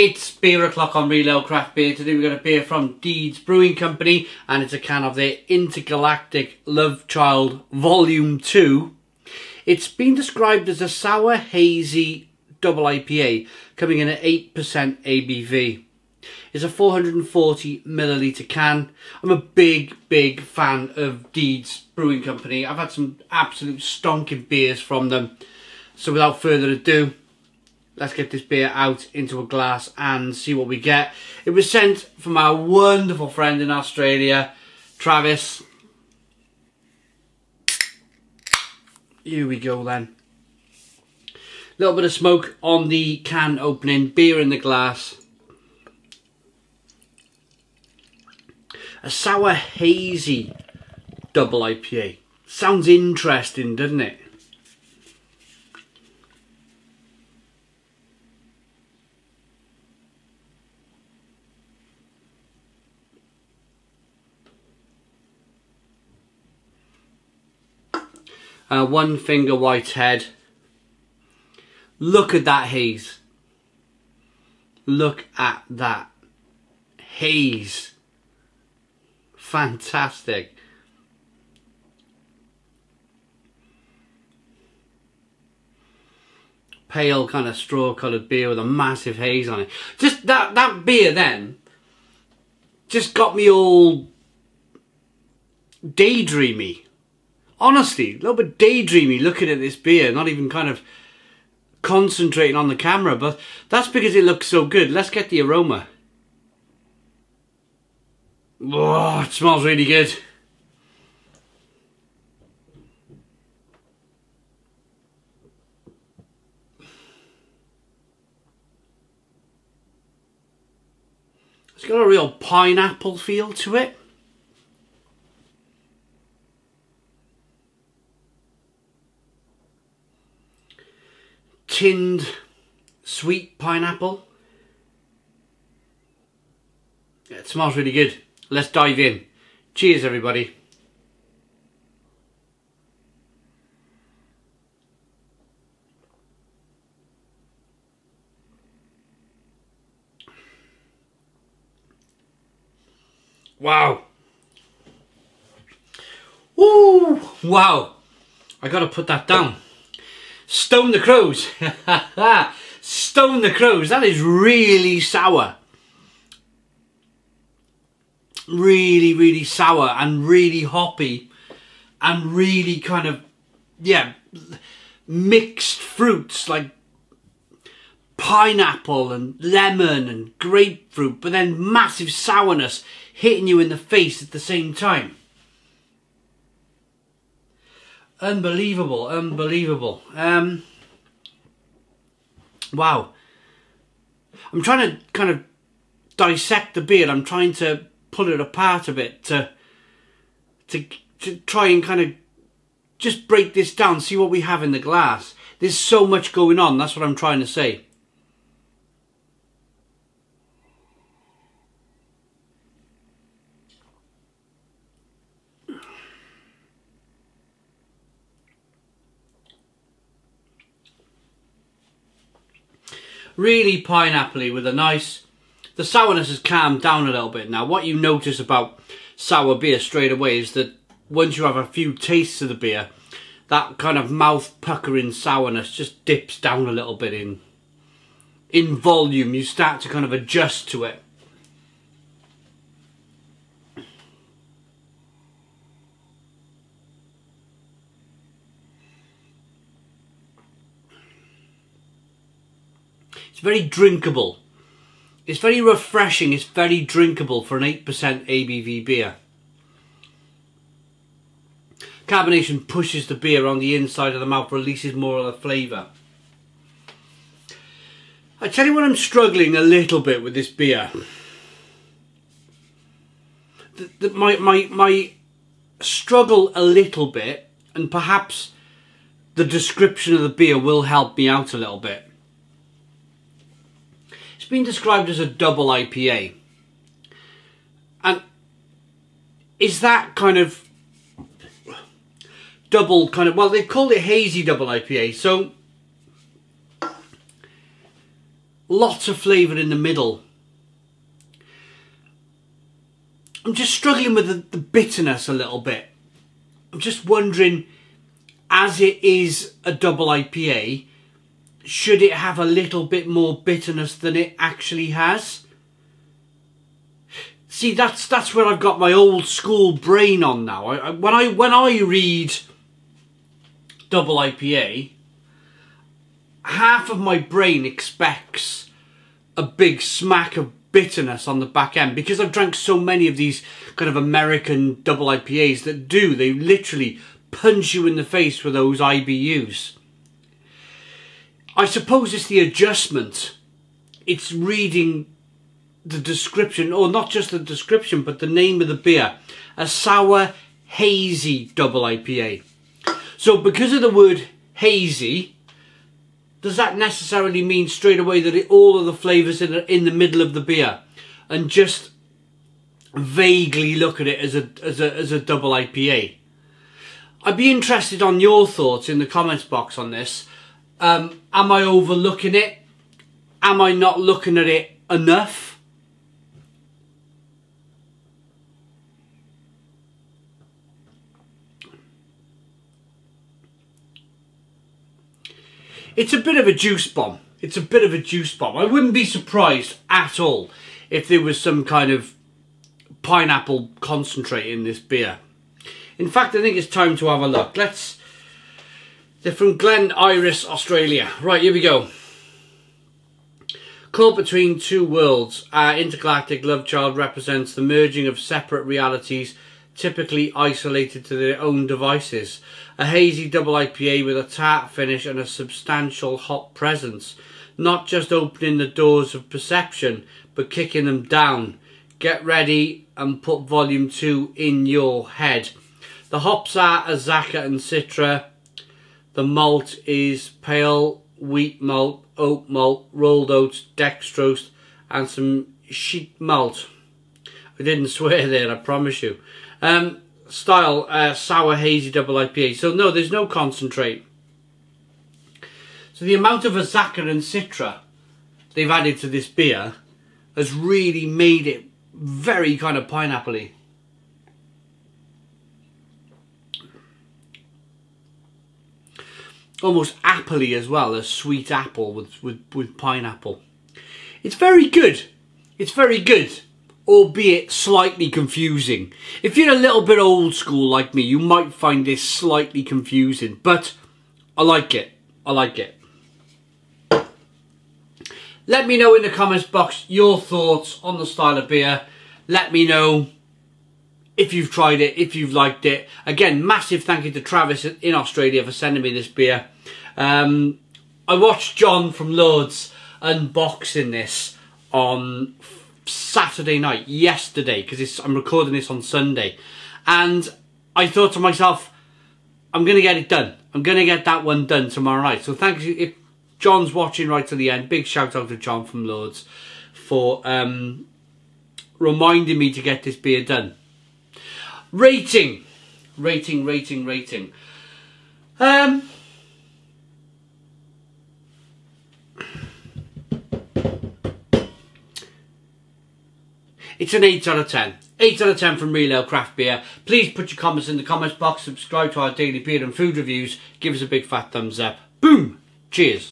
It's beer o'clock on Real Ale Craft Beer. Today we've got a beer from Deeds Brewing Company, and it's a can of their Intergalactic Lovechild Volume 2. It's been described as a sour hazy double IPA, coming in at 8% ABV. It's a 440ml can. I'm a big fan of Deeds Brewing Company. I've had some absolute stonking beers from them. So without further ado, let's get this beer out into a glass and see what we get. It was sent from our wonderful friend in Australia, Travis. Here we go then. A little bit of smoke on the can opening, beer in the glass. A sour hazy double IPA. Sounds interesting, doesn't it? One finger white head. Look at that haze. Look at that haze. Fantastic. Pale kind of straw coloured beer with a massive haze on it. Just that beer then just got me all daydreamy. Honestly, a little bit daydreamy looking at this beer, not even kind of concentrating on the camera, but that's because it looks so good. Let's get the aroma. Oh, it smells really good. It's got a real pineapple feel to it. Tinned sweet pineapple. Yeah, it smells really good. Let's dive in. Cheers, everybody. Wow. Woo! Wow. I gotta put that down. Stone the crows. Stone the crows. That is really sour. Really sour and really hoppy and really kind of, yeah, mixed fruits like pineapple and lemon and grapefruit, but then massive sourness hitting you in the face at the same time. Unbelievable, unbelievable. Wow. I'm trying to kind of dissect the beer. I'm trying to pull it apart a bit to try and kind of just break this down, see what we have in the glass. There's so much going on, that's what I'm trying to say. Really pineapple-y with a nice... The sourness has calmed down a little bit now. What you notice about sour beer straight away is that once you have a few tastes of the beer, that kind of mouth-puckering sourness just dips down a little bit in volume. You start to kind of adjust to it. It's very drinkable. It's very refreshing. It's very drinkable for an 8% ABV beer. Carbonation pushes the beer on the inside of the mouth, releases more of the flavour. I tell you what, I'm struggling a little bit with this beer. My struggle a little bit, and perhaps the description of the beer will help me out a little bit. It's been described as a double IPA. And is that kind of double kind of, well, they've called it hazy double IPA, so lots of flavour in the middle. I'm just struggling with the bitterness a little bit. I'm just wondering, as it is a double IPA, should it have a little bit more bitterness than it actually has? See, that's where I've got my old school brain on now. When I read double IPA, half of my brain expects a big smack of bitterness on the back end, because I've drank so many of these kind of American double IPAs that do. They literally punch you in the face with those IBUs. I suppose it's the adjustment. It's reading the description, or not just the description, but the name of the beer. A sour hazy double IPA. So because of the word hazy, does that necessarily mean straight away that all of the flavours in the middle of the beer, and just vaguely look at it as a double IPA? I'd be interested on your thoughts in the comments box on this. Am I overlooking it? Am I not looking at it enough? It's a bit of a juice bomb. It's a bit of a juice bomb. I wouldn't be surprised at all if there was some kind of pineapple concentrate in this beer. In fact, I think it's time to have a look. They're from Glen Iris, Australia. Right, here we go. Caught between two worlds, Intergalactic Lovechild represents the merging of separate realities, typically isolated to their own devices. A hazy double IPA with a tart finish and a substantial hop presence. Not just opening the doors of perception, but kicking them down. Get ready and put volume 2 in your head. The hops are Azaka and Citra. The malt is pale wheat malt, oat malt, rolled oats, dextrose, and some sheet malt. I didn't swear there, I promise you. Style, sour hazy double IPA. So no, there's no concentrate. So the amount of Azaka and Citra they've added to this beer has really made it very kind of pineapple-y. Almost apple-y as well, a sweet apple with pineapple. It's very good. It's very good. Albeit slightly confusing. If you're a little bit old school like me, you might find this slightly confusing, but I like it. I like it. Let me know in the comments box your thoughts on the style of beer. Let me know if you've tried it, if you've liked it. Again, massive thank you to Travis in Australia for sending me this beer. I watched John from Lords unboxing this on Saturday night, yesterday, because I'm recording this on Sunday, and I thought to myself, I'm going to get it done. I'm going to get that one done tomorrow night. So thank you. If John's watching right to the end, big shout out to John from Lords for reminding me to get this beer done. Rating. It's an 8 out of 10. 8 out of 10 from Real Ale Craft Beer. Please put your comments in the comments box. Subscribe to our daily beer and food reviews. Give us a big fat thumbs up. Boom! Cheers.